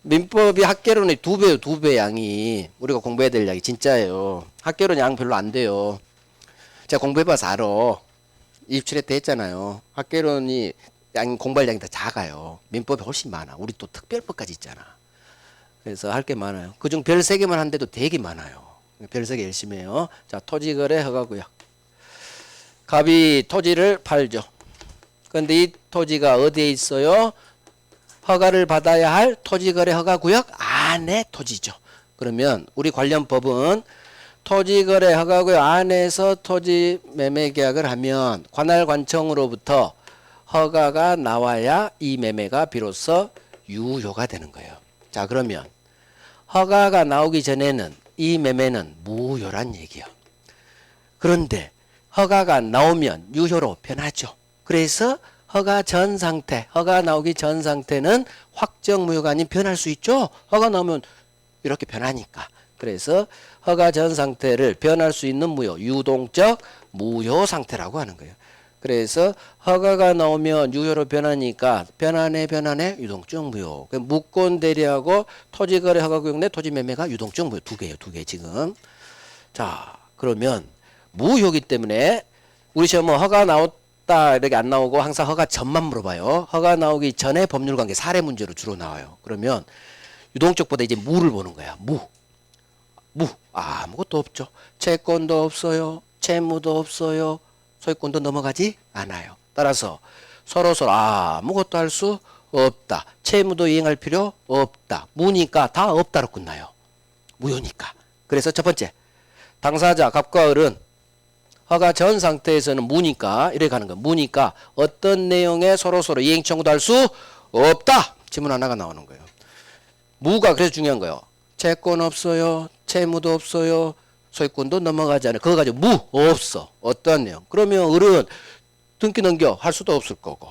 민법이 학개론의 2배요. 2배 양이. 우리가 공부해야 될 양이 진짜예요. 학개론 양 별로 안 돼요. 제가 공부해봐서 알아. 입출에 때 했잖아요. 학개론이 공부할 양이 더 작아요. 민법이 훨씬 많아. 우리 또 특별법까지 있잖아. 그래서 할 게 많아요. 그중 별 3개만 한데도 되게 많아요. 별 3개 열심히 해요. 자, 토지거래 허가구역. 갑이 토지를 팔죠. 그런데 이 토지가 어디에 있어요? 허가를 받아야 할 토지거래 허가구역 안에 토지죠. 그러면 우리 관련 법은 토지거래 허가구역 안에서 토지 매매 계약을 하면 관할관청으로부터 허가가 나와야 이 매매가 비로소 유효가 되는 거예요. 자, 그러면 허가가 나오기 전에는 이 매매는 무효란 얘기야. 그런데 허가가 나오면 유효로 변하죠. 그래서 허가 전 상태, 허가 나오기 전 상태는 확정 무효가 아닌 변할 수 있죠. 허가 나오면 이렇게 변하니까. 그래서 허가 전 상태를 변할 수 있는 무효, 유동적 무효 상태라고 하는 거예요. 그래서 허가가 나오면 유효로 변하니까 변하네 유동적 무효. 무권 대리하고 토지거래 허가구역 내 토지매매가 유동적 무효. 2개예요. 2개 지금. 자, 그러면 무효기 때문에 우리 시험은 허가 나왔다 이렇게 안 나오고 항상 허가 전만 물어봐요. 허가 나오기 전에 법률관계 사례 문제로 주로 나와요. 그러면 유동적보다 이제 무를 보는 거야. 무. 아무것도 없죠. 채권도 없어요. 채무도 없어요. 소유권도 넘어가지 않아요. 따라서 서로 아무것도 할 수 없다. 채무도 이행할 필요 없다. 무니까 다 없다로 끝나요. 무효니까. 그래서 첫 번째 당사자 갑과 을은 허가 전 상태에서는 무니까 이렇게 가는 거야. 무니까 어떤 내용에 서로 이행 청구도 할 수 없다. 지문 하나가 나오는 거예요. 무가 그래서 중요한 거예요. 채권 없어요. 채무도 없어요. 소유권도 넘어가지 않아요. 그거 가지고 무 없어. 어떤 내용. 그러면 을은 등기 넘겨 할 수도 없을 거고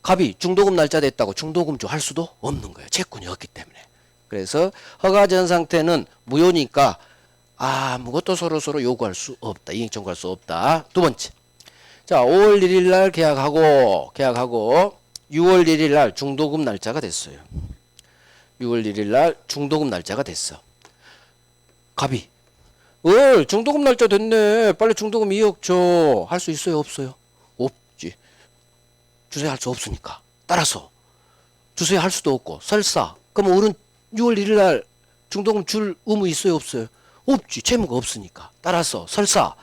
갑이 중도금 날짜 됐다고 중도금 줘 할 수도 없는 거예요. 채권이 없기 때문에. 그래서 허가 전 상태는 무효니까 아무것도 서로 요구할 수 없다. 이행 청구할 수 없다. 두 번째. 자, 5월 1일 날 계약하고 6월 1일 날 중도금 날짜가 됐어요. 6월 1일 날 중도금 날짜가 됐어. 갑이 중도금 날짜 됐네. 빨리 중도금 2억 줘. 할 수 있어요? 없어요? 없지. 주세요 할 수 없으니까. 따라서 주세요 할 수도 없고 설사. 그럼 을은 6월 1일 날 중도금 줄 의무 있어요? 없어요? 없지. 채무가 없으니까. 따라서 설사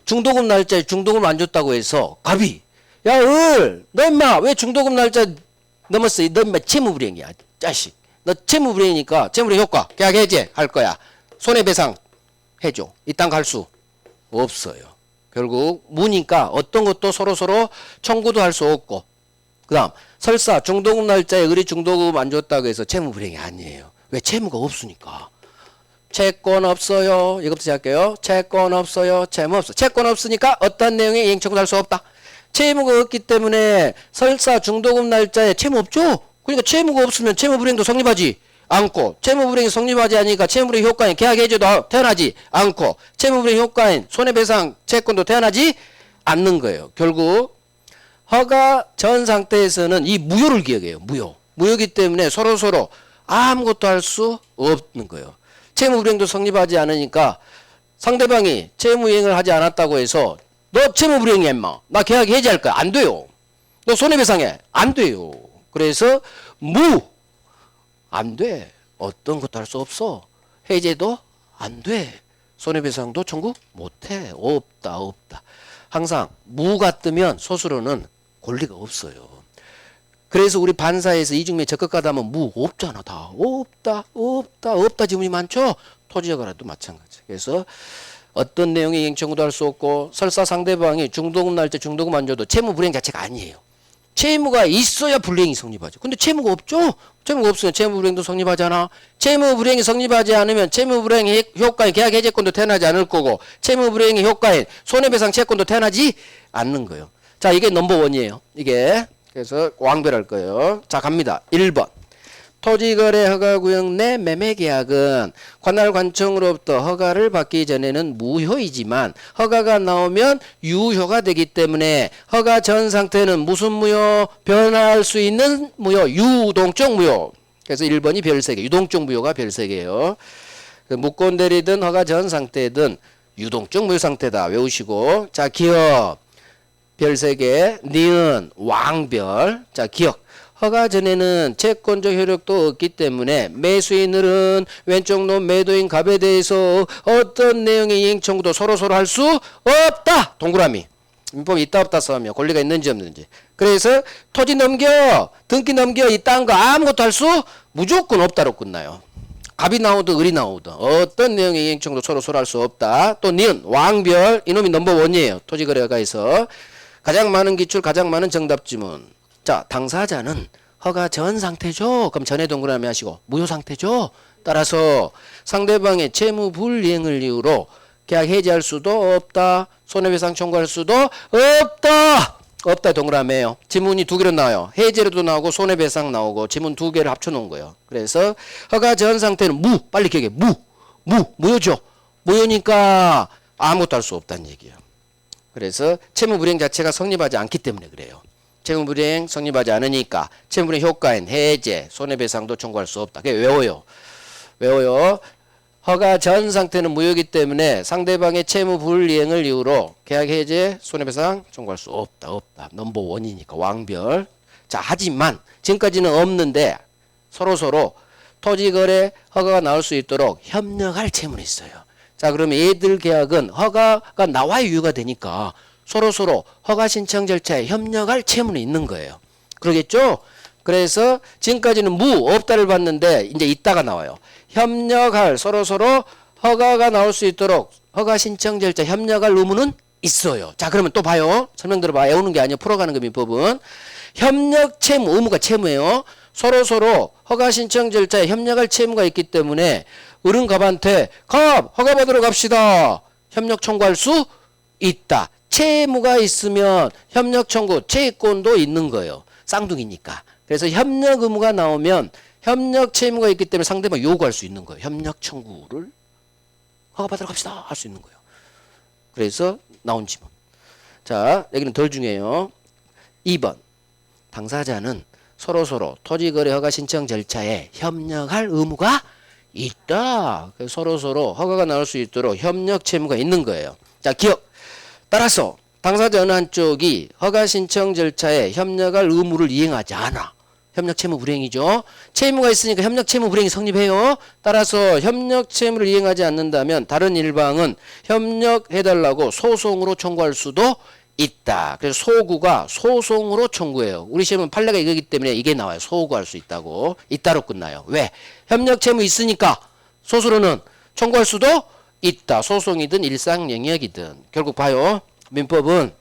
중도금 날짜에 중도금을 안 줬다고 해서 갑이 야 을 너 임마 왜 중도금 날짜 넘었어? 너 임마 채무불이행이야. 자식. 너 채무불이행이니까 채무불이행 효과 계약 해제 할 거야. 손해배상 해줘. 이 땅 갈 수 없어요. 결국 무니까 어떤 것도 서로 청구도 할 수 없고 그 다음 설사 중도금 날짜에 을이 중도금 안 줬다고 해서 채무불이행이 아니에요. 왜? 채무가 없으니까. 채권 없어요. 이것부터 시작할게요. 채권 없어요. 채무 없어. 채권 없으니까 어떤 내용의 이행 청구도 할 수 없다. 채무가 없기 때문에 설사 중도금 날짜에 채무 없죠? 그러니까 채무가 없으면 채무 불이행도 성립하지 않고, 채무 불이행이 성립하지 않으니까 채무 불이행 효과인 계약 해제도 태어나지 않고, 채무 불이행 효과인 손해배상 채권도 태어나지 않는 거예요. 결국 허가 전 상태에서는 이 무효를 기억해요. 무효이기 때문에 서로서로 아무것도 할 수 없는 거예요. 채무 불이행도 성립하지 않으니까 상대방이 채무 이행을 하지 않았다고 해서 너 채무 불이행이야 임마, 나 계약 해지할 거야, 안 돼요. 너 손해배상해, 안 돼요. 그래서 안 돼. 어떤 것도 할 수 없어. 해제도 안 돼. 손해배상도 청구 못해. 없다. 항상 무가 뜨면 소수로는 권리가 없어요. 그래서 우리 반사에서 이중매 적극가다 하면 무 없잖아. 다 없다 지문이 많죠. 토지여가라도 마찬가지. 그래서 어떤 내용의 이행 청구도 할 수 없고, 설사 상대방이 중도금 날짜 중도금 안 줘도 채무 불이행 자체가 아니에요. 채무가 있어야 불이행이 성립하죠. 근데 채무가 없죠? 채무가 없으면 채무 불이행도 성립하잖아. 채무 불이행이 성립하지 않으면 채무 불이행의 효과인 계약 해제권도 태어나지 않을 거고, 채무 불이행의 효과인 손해배상 채권도 태어나지 않는 거예요. 자, 이게 넘버원이에요. 이게. 그래서 왕별할 거예요. 자, 갑니다. 1번. 토지거래 허가구역 내 매매계약은 관할 관청으로부터 허가를 받기 전에는 무효이지만 허가가 나오면 유효가 되기 때문에 허가 전 상태는 무슨 무효? 변할 수 있는 무효, 유동적 무효. 그래서 1번이 별 3개, 유동적 무효가 별 3개예요. 무권대리든 허가 전 상태든 유동적 무효 상태다. 외우시고. 자, 기억. 별 3개, 니은, 왕별. 자, 기억. 허가 전에는 채권적 효력도 없기 때문에 매수인들은 왼쪽 놈 매도인 갑에 대해서 어떤 내용의 이행 청구도 서로서로 할 수 없다. 동그라미. 민법이 있다 없다 써면 권리가 있는지 없는지. 그래서 토지 넘겨, 등기 넘겨, 이딴 거 아무것도 할 수 무조건 없다로 끝나요. 갑이 나오든 을이 나오든 어떤 내용의 이행 청구도 서로서로 할 수 없다. 또 니은, 왕별. 이놈이 넘버원이에요. 토지거래허가에서. 가장 많은 기출, 가장 많은 정답 지문. 자, 당사자는 허가 전 상태죠. 그럼 전에 동그라미 하시고 무효 상태죠. 따라서 상대방의 채무 불이행을 이유로 계약 해지할 수도 없다. 손해배상 청구할 수도 없다 동그라미예요. 지문이 2개로 나와요. 해제로도 나오고 손해배상 나오고 지문 2개를 합쳐놓은 거예요. 그래서 허가 전 상태는 빨리 기억해. 무효죠. 무효니까 아무것도 할 수 없다는 얘기예요. 그래서 채무 불이행 자체가 성립하지 않기 때문에 그래요. 채무 불이행 성립하지 않으니까 채무 불이행 효과인 해제, 손해배상도 청구할 수 없다. 그게 외워요. 허가 전 상태는 무효이기 때문에 상대방의 채무 불이행을 이유로 계약 해제, 손해배상 청구할 수 없다. 넘버원이니까 왕별. 자, 하지만 지금까지는 없는데 서로서로 토지거래 허가가 나올 수 있도록 협력할 채무는 있어요. 자, 그러면 얘들 계약은 허가가 나와야 유효가 되니까 서로서로 허가 신청 절차에 협력할 채무는 있는 거예요. 그러겠죠? 그래서 지금까지는 없다를 봤는데 이제 있다가 나와요. 협력할, 서로서로 허가가 나올 수 있도록 허가 신청 절차 협력할 의무는 있어요. 자, 그러면 또 봐요. 설명 들어봐. 외우는 게 아니에요. 풀어가는 거 민법은. 협력 채무, 의무가 채무예요. 서로서로 허가 신청 절차에 협력할 채무가 있기 때문에 어른갑한테 갑 허가 받으러 갑시다. 협력 청구할 수 있다. 채무가 있으면 협력 청구 채권도 있는 거예요. 쌍둥이니까. 그래서 협력 의무가 나오면 협력 채무가 있기 때문에 상대방 요구할 수 있는 거예요. 협력 청구를 허가 받으러 갑시다 할 수 있는 거예요. 그래서 나온 지문. 자, 여기는 덜 중요해요. 2번. 당사자는 서로서로 토지거래 허가 신청 절차에 협력할 의무가 있다. 그래서 서로서로 허가가 나올 수 있도록 협력 채무가 있는 거예요. 자, 기억. 따라서 당사자 어느 한쪽이 허가 신청 절차에 협력할 의무를 이행하지 않아. 협력 채무 불이행이죠. 채무가 있으니까 협력 채무 불이행이 성립해요. 따라서 협력 채무를 이행하지 않는다면 다른 일방은 협력해달라고 소송으로 청구할 수도 있다. 그래서 소구가 소송으로 청구해요. 우리 시험은 판례가 이거기 때문에 이게 나와요. 소구할 수 있다고. 있다로 끝나요. 왜? 협력 채무 있으니까 소수로는 청구할 수도 있다. 소송이든 일상 영역이든. 결국 봐요. 민법은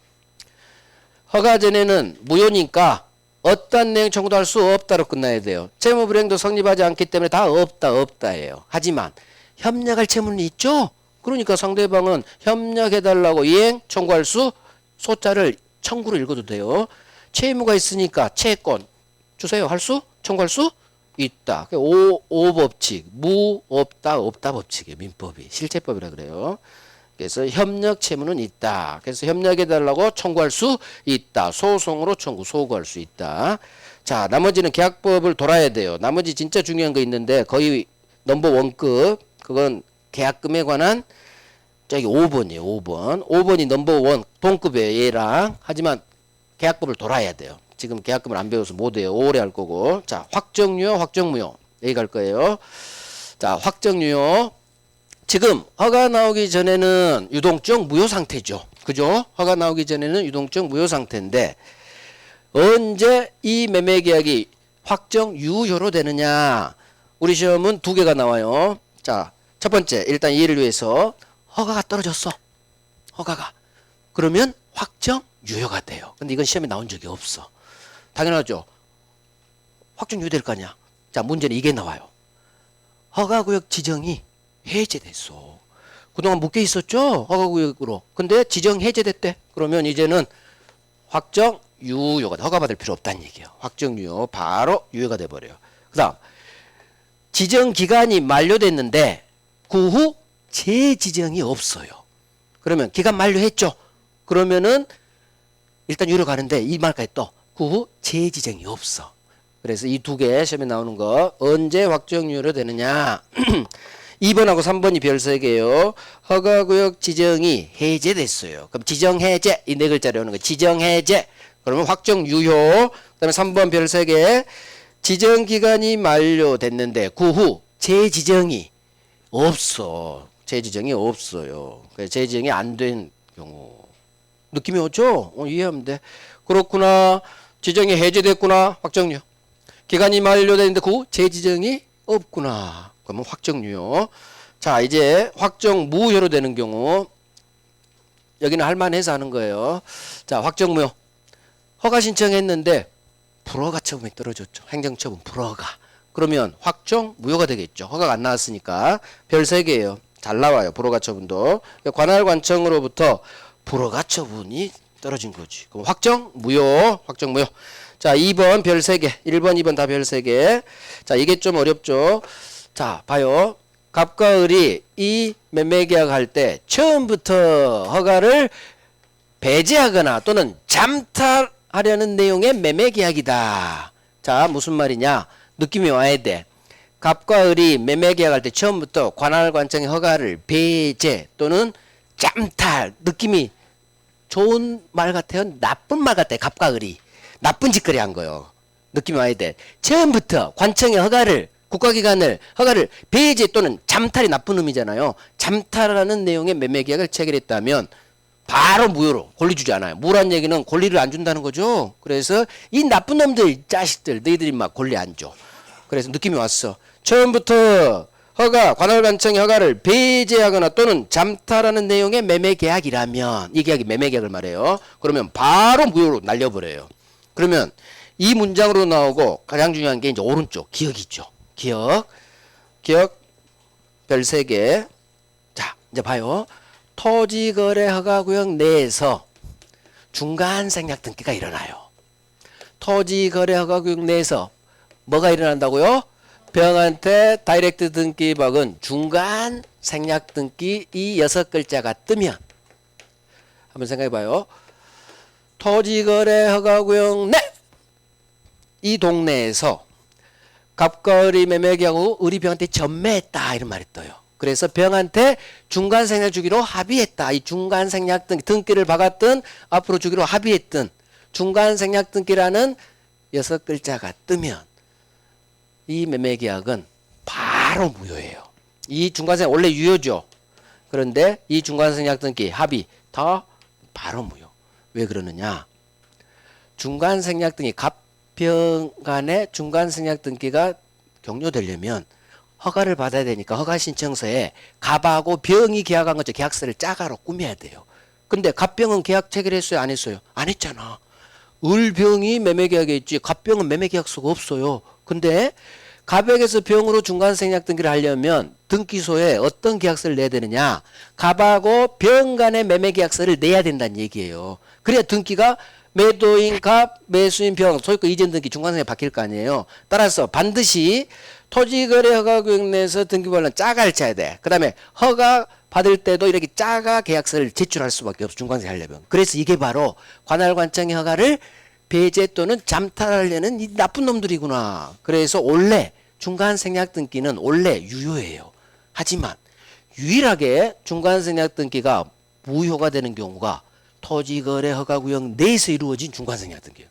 허가 전에는 무효니까 어떤 내용 청구도 할 수 없다로 끝나야 돼요. 채무 불이행도 성립하지 않기 때문에 다 없다예요. 하지만 협력할 채무는 있죠. 그러니까 상대방은 협력해달라고 이행 청구할 수 소자를 청구로 읽어도 돼요. 채무가 있으니까 채권 주세요. 할 수? 청구할 수 있다. 오 법칙, 무 없다 없다 법칙이에요. 민법이 실체법이라 그래요. 그래서 협력 채무는 있다. 그래서 협력해 달라고 청구할 수 있다. 소송으로 청구, 소구할 수 있다. 자, 나머지는 계약법을 돌아야 돼요. 나머지 진짜 중요한 거 있는데 거의 넘버 원급. 그건 계약금에 관한 저기 5번이에요. 5번. 5번이 넘버 원 동급이에요. 얘랑. 하지만 계약법을 돌아야 돼요. 지금 계약금을 안 배워서 못해요. 오래 할 거고. 자, 확정유효, 확정무효. 여기 갈 거예요. 자, 확정유효. 지금 허가 나오기 전에는 유동적 무효 상태죠. 그죠? 허가 나오기 전에는 유동적 무효 상태인데 언제 이 매매 계약이 확정 유효로 되느냐? 우리 시험은 두 개가 나와요. 자, 첫 번째 일단 이해를 위해서 허가가 떨어졌어. 허가가. 그러면 확정 유효가 돼요. 근데 이건 시험에 나온 적이 없어. 당연하죠. 확정 유효될 거 아니야. 자, 문제는 이게 나와요. 허가구역 지정이 해제됐어. 그동안 묶여 있었죠? 허가구역으로. 근데 지정 해제됐대. 그러면 이제는 확정 유효가 돼. 허가받을 필요 없다는 얘기예요. 확정 유효. 바로 유효가 돼버려요. 그 다음 지정 기간이 만료됐는데 그 후 재지정이 없어요. 그러면 기간 만료했죠? 그러면은 일단 유효 가는데 이 말까지 또 그 후 재지정이 없어. 그래서 이 두 개 시험에 나오는 거 언제 확정 유효로 되느냐? 2번하고 3번이 별 3개요. 허가구역 지정이 해제됐어요. 그럼 지정 해제 이 네 글자로 오는 거 지정 해제. 그러면 확정 유효. 그다음에 3번 별 3개. 지정 기간이 만료됐는데 그 후 재지정이 없어. 재지정이 없어요. 재지정이 안 된 경우. 느낌이 오죠? 이해하면 돼. 그렇구나. 지정이 해제됐구나. 확정유효. 기간이 만료됐는데 그 후 재지정이 없구나. 그러면 확정유효. 자, 이제 확정무효로 되는 경우 여기는 할만해서 하는 거예요. 자, 확정무효. 허가 신청했는데 불허가 처분이 떨어졌죠. 행정처분 불허가. 그러면 확정무효가 되겠죠. 허가가 안 나왔으니까. 별 3개예요. 잘 나와요. 불허가 처분도. 관할관청으로부터 불허가 처분이 떨어진 거지. 그럼 확정무효. 확정무효. 자, 2번 별 3개. 1번, 2번 다 별 3개. 자, 이게 좀 어렵죠. 자, 봐요. 갑과 을이 이 매매계약 할 때 처음부터 허가를 배제하거나 또는 잠탈하려는 내용의 매매계약이다. 자, 무슨 말이냐? 느낌이 와야 돼. 갑과 을이 매매계약 할 때 처음부터 관할관청의 허가를 배제 또는 잠탈. 느낌이 좋은 말 같아요? 나쁜 말 같아요. 갑과 을이. 나쁜 짓거리 한 거예요. 느낌이 와야 돼. 처음부터 관청의 허가를 국가기관을 허가를 배제 또는 잠탈이 나쁜 의미잖아요. 잠탈하는 내용의 매매계약을 체결했다면 바로 무효로 권리 주지 않아요. 무효란 얘기는 권리를 안 준다는 거죠. 그래서 이 나쁜 놈들 자식들 너희들이 막 권리 안 줘. 그래서 느낌이 왔어. 처음부터 허가 관할관청의 허가를 배제하거나 또는 잠탈하는 내용의 매매계약이라면 이 계약이 매매계약을 말해요. 그러면 바로 무효로 날려버려요. 그러면 이 문장으로 나오고 가장 중요한 게 이제 오른쪽 기억이죠. 기억 별 3개. 자, 이제 봐요. 토지거래 허가구역 내에서 중간 생략 등기가 일어나요. 토지거래 허가구역 내에서 뭐가 일어난다고요? 병한테 다이렉트 등기 박은 중간 생략 등기 이 6글자가 뜨면 한번 생각해 봐요. 토지거래 허가구역 내 이 동네에서 갑과 을이 매매계약하고 을이 병한테 전매했다 이런 말이 떠요. 그래서 병한테 중간 생략 주기로 합의했다. 이 중간 생략 등기를 박았든 앞으로 주기로 합의했든 중간 생략 등기라는 6글자가 뜨면 이 매매계약은 바로 무효예요. 이 중간 생략 원래 유효죠. 그런데 이 중간 생략 등기 합의 다 바로 무효. 왜 그러느냐? 중간 생략 등기 갑병 간의 중간 생략 등기가 격려되려면 허가를 받아야 되니까 허가 신청서에 갑하고 병이 계약한 거죠. 계약서를 짜가로 꾸며야 돼요. 근데 갑병은 계약 체결했어요? 안 했어요? 안 했잖아. 을병이 매매계약에 있지 갑병은 매매계약서가 없어요. 근데 갑액에서 병으로 중간생략 등기를 하려면 등기소에 어떤 계약서를 내야 되느냐? 갑하고 병 간의 매매 계약서를 내야 된다는 얘기예요. 그래야 등기가 매도인 갑, 매수인 병, 소유권 이전 등기 중간생략 바뀔 거 아니에요. 따라서 반드시 토지거래 허가구역 내에서 등기부하려면 짜가를 짜야 돼. 그 다음에 허가 받을 때도 이렇게 짜가 계약서를 제출할 수밖에 없어. 중간생략 하려면. 그래서 이게 바로 관할관청의 허가를 배제 또는 잠탈하려는 이 나쁜 놈들이구나. 그래서 원래 중간생략 등기는 원래 유효해요. 하지만 유일하게 중간생략 등기가 무효가 되는 경우가 토지거래 허가구역 내에서 이루어진 중간생략 등기예요.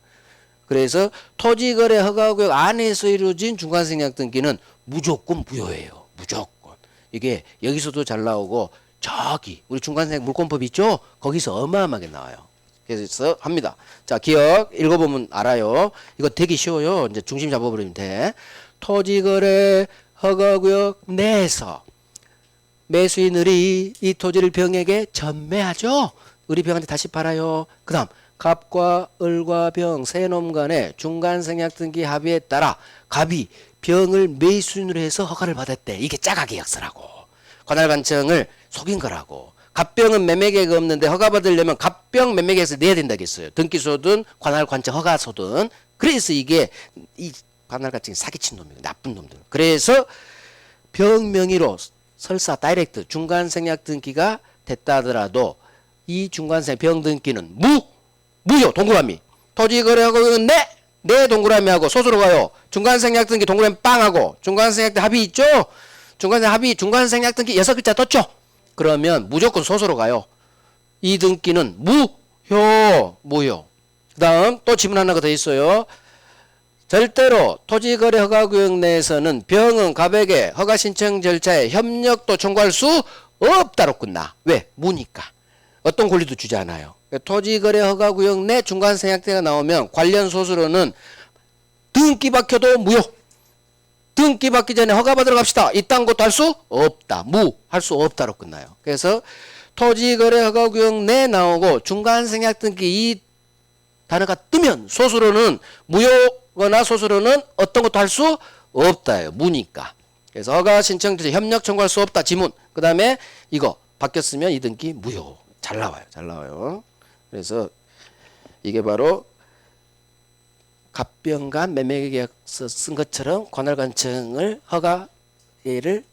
그래서 토지거래 허가구역 안에서 이루어진 중간생략 등기는 무조건 무효예요. 무조건. 이게 여기서도 잘 나오고 저기 우리 중간생략 물권법 있죠? 거기서 어마어마하게 나와요. 그래서 합니다. 자, 기억 읽어보면 알아요. 이거 되게 쉬워요. 이제 중심 잡아버리면 돼. 토지거래 허가구역 내에서 매수인의 이 토지를 병에게 전매하죠. 우리 병한테 다시 팔아요. 그 다음 갑과 을과 병 세 놈 간의 중간생략 등기 합의에 따라 갑이 병을 매수인으로 해서 허가를 받았대. 이게 짜가 계약서라고. 관할관청을 속인 거라고. 갑병은 매매계획이 없는데 허가 받으려면 갑병 매매계획서 내야 된다겠어요. 등기소든 관할관청 허가소든. 그래서 이게 이 관할관청이 사기친 놈이고 나쁜 놈들. 그래서 병 명의로 설사 다이렉트 중간생략 등기가 됐다 하더라도 이 중간생략 병 등기는 무효 동그라미. 토지거래하고 내 동그라미하고 소수로 가요. 중간생략 등기 동그라미 빵하고 중간생략 등기 합의 있죠? 중간생략 등기 6글자 떴죠? 그러면 무조건 소수로 가요. 이 등기는 무효. 그 다음 또 지문 하나가 더 있어요. 절대로 토지거래 허가구역 내에서는 병은 갑에게 허가 신청 절차에 협력도 청구할 수 없다로 끝나. 왜? 무니까. 어떤 권리도 주지 않아요. 토지거래 허가구역 내 중간생략대가 나오면 관련 소수로는 등기 박혀도 무효. 등기 받기 전에 허가 받으러 갑시다. 이딴 것도 할 수 없다. 할 수 없다로 끝나요. 그래서 토지거래 허가구역 내 나오고 중간생략 등기 이 단어가 뜨면 소수로는 무효거나 소수로는 어떤 것도 할 수 없다예요. 무니까. 그래서 허가 신청 때 협력 청구할 수 없다. 지문. 그 다음에 이거 바뀌었으면 이 등기 무효. 잘 나와요. 그래서 이게 바로 갑병간 매매계약서 쓴 것처럼 관할관청을 허가를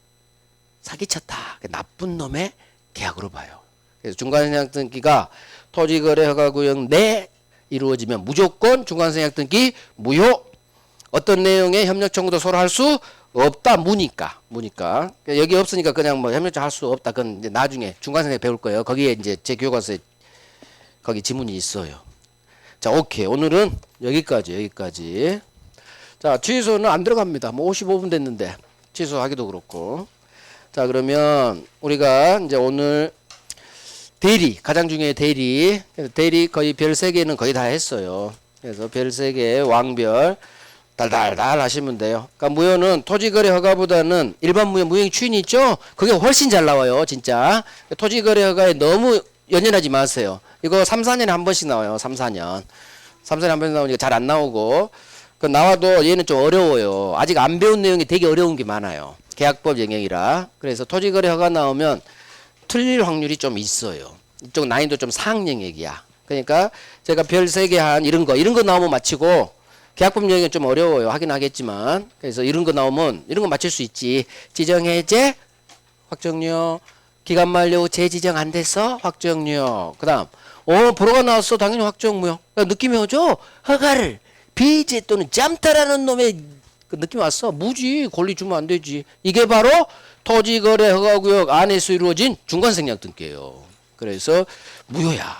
사기쳤다. 나쁜 놈의 계약으로 봐요. 그래서 중간생략 등기가 토지거래 허가구역 내 이루어지면 무조건 중간생략 등기 무효. 어떤 내용의 협력 청구도 서로 할 수 없다. 무니까. 여기 없으니까 그냥 뭐 협력 할 수 없다. 그건 이제 나중에 중간생략 배울 거예요. 거기에 이제 제 교과서에 거기 지문이 있어요. 자, 오케이. 오늘은 여기까지. 자, 취소는 안 들어갑니다. 뭐 55분 됐는데 취소하기도 그렇고. 자, 그러면 우리가 이제 오늘 대리, 가장 중요한 대리 거의 별 3개는 거의 다 했어요. 그래서 별 3개 왕별 달달달 하시면 돼요. 그러니까 무효는 토지거래 허가보다는 일반 무효 추인이 있죠? 그게 훨씬 잘 나와요. 진짜. 토지거래 허가에 너무 연연하지 마세요. 이거 3, 4년에 한 번씩 나와요. 3, 4년에 한 번씩 나오니까 잘 안 나오고. 그 나와도 얘는 좀 어려워요. 아직 안 배운 내용이 되게 어려운 게 많아요. 계약법 영역이라. 그래서 토지거래 허가 나오면 틀릴 확률이 좀 있어요. 이쪽 난이도 좀 상학 영역이야. 그러니까 제가 별 3개 한 이런 거 나오면 맞히고 계약법 영역은 좀 어려워요. 하긴 하겠지만. 그래서 이런 거 나오면 이런 거 맞힐 수 있지. 지정해제 확정료 기간 만료 재지정 안 돼서 확정료. 그 다음 불허가 나왔어. 당연히 확정무효. 그러니까 느낌이 오죠? 허가를 비제 또는 짬타라는 놈의 그 느낌 왔어. 무지. 권리 주면 안 되지. 이게 바로 토지거래 허가구역 안에서 이루어진 중간생략 등기예요. 그래서 무효야.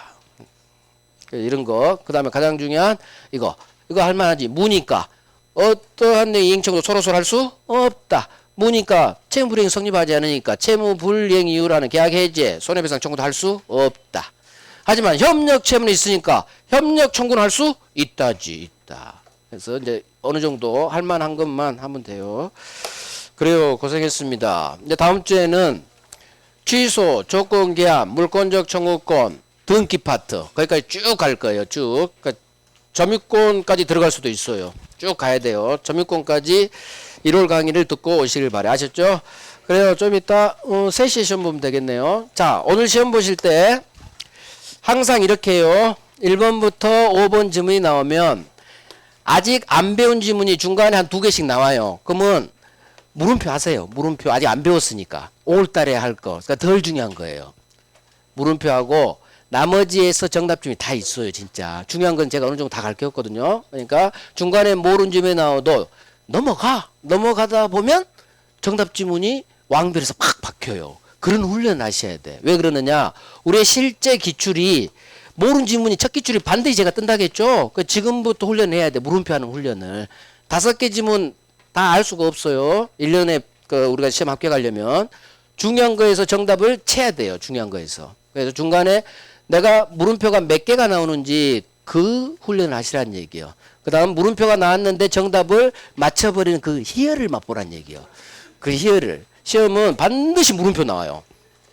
이런 거. 그 다음에 가장 중요한 이거 할만하지. 무니까 어떠한 내 이행청도 서로 할 수 없다. 무니까 채무불이행 성립하지 않으니까 채무불이행 이유라는 계약 해제 손해배상 청구도 할 수 없다. 하지만 협력 채무는 있으니까 협력 청구는 할 수 있다. 그래서 이제 어느 정도 할만한 것만 하면 돼요. 그래요. 고생했습니다. 이제 다음 주에는 취소, 조건계약, 물권적 청구권, 등기 파트 거기까지 쭉 갈 거예요. 쭉. 그러니까 점유권까지 들어갈 수도 있어요. 쭉 가야 돼요. 점유권까지 1월 강의를 듣고 오시길 바래. 아셨죠? 그래요. 좀 이따 3시에 시험 보면 되겠네요. 자, 오늘 시험 보실 때 항상 이렇게 해요. 1번부터 5번 지문이 나오면 아직 안 배운 지문이 중간에 한 2개씩 나와요. 그러면 물음표 하세요. 물음표 아직 안 배웠으니까 5월달에 할 거. 그러니까 덜 중요한 거예요. 물음표하고 나머지에서 정답 지문이 다 있어요. 진짜 중요한 건 제가 어느 정도 다 가르쳤거든요. 그러니까 중간에 모르는 지문이 나와도 넘어가다 보면 정답 지문이 왕별에서 팍 박혀요. 그런 훈련 하셔야 돼. 왜 그러느냐? 우리의 실제 기출이 모르는 지문이 첫 기출이 반드시 제가 뜬다겠죠. 그 지금부터 훈련해야 돼. 물음표하는 훈련을 5개 지문 다 알 수가 없어요. 1년에 우리가 시험 합격하려면 중요한 거에서 정답을 채야 돼요. 중요한 거에서. 그래서 중간에 내가 물음표가 몇 개가 나오는지 그 훈련을 하시라는 얘기예요. 그 다음 물음표가 나왔는데 정답을 맞춰버리는 그 희열을 맛보라는 얘기예요. 그 희열을. 시험은 반드시 물음표 나와요.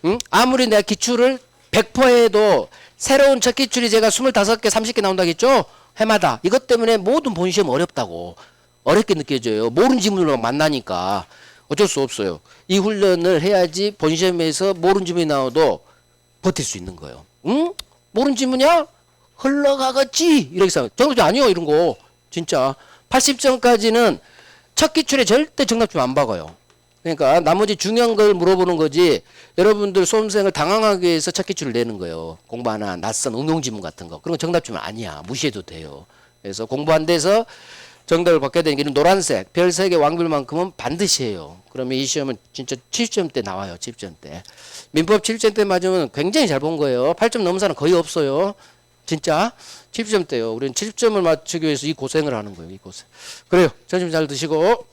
응? 아무리 내가 기출을 100% 해도 새로운 첫 기출이 제가 25개, 30개 나온다겠죠? 해마다. 이것 때문에 모든 본시험 어렵다고. 어렵게 느껴져요. 모르는 지문으로 만나니까. 어쩔 수 없어요. 이 훈련을 해야지 본시험에서 모르는 지문이 나와도 버틸 수 있는 거예요. 응? 모르는 지문이야? 흘러가겠지? 이렇게 생각. 정답이 아니요, 이런 거. 진짜. 80점까지는 첫 기출에 절대 정답 좀 안 박아요. 그러니까 나머지 중요한 걸 물어보는 거지. 여러분들 수험생을 당황하기 위해서 첫 기출을 내는 거예요. 공부 하나 낯선 응용지문 같은 거. 그런 거 정답 주면 아니야. 무시해도 돼요. 그래서 공부 안 돼서 정답을 받게 되는 게 노란색, 별 3개 왕별만큼은 반드시 해요. 그러면 이 시험은 진짜 70점대 나와요. 70점대. 민법 70점대 맞으면 굉장히 잘 본 거예요. 8점 넘은 사람 거의 없어요. 진짜 70점대요. 우리는 70점을 맞추기 위해서 이 고생을 하는 거예요. 이 고생. 그래요. 점심 잘 드시고.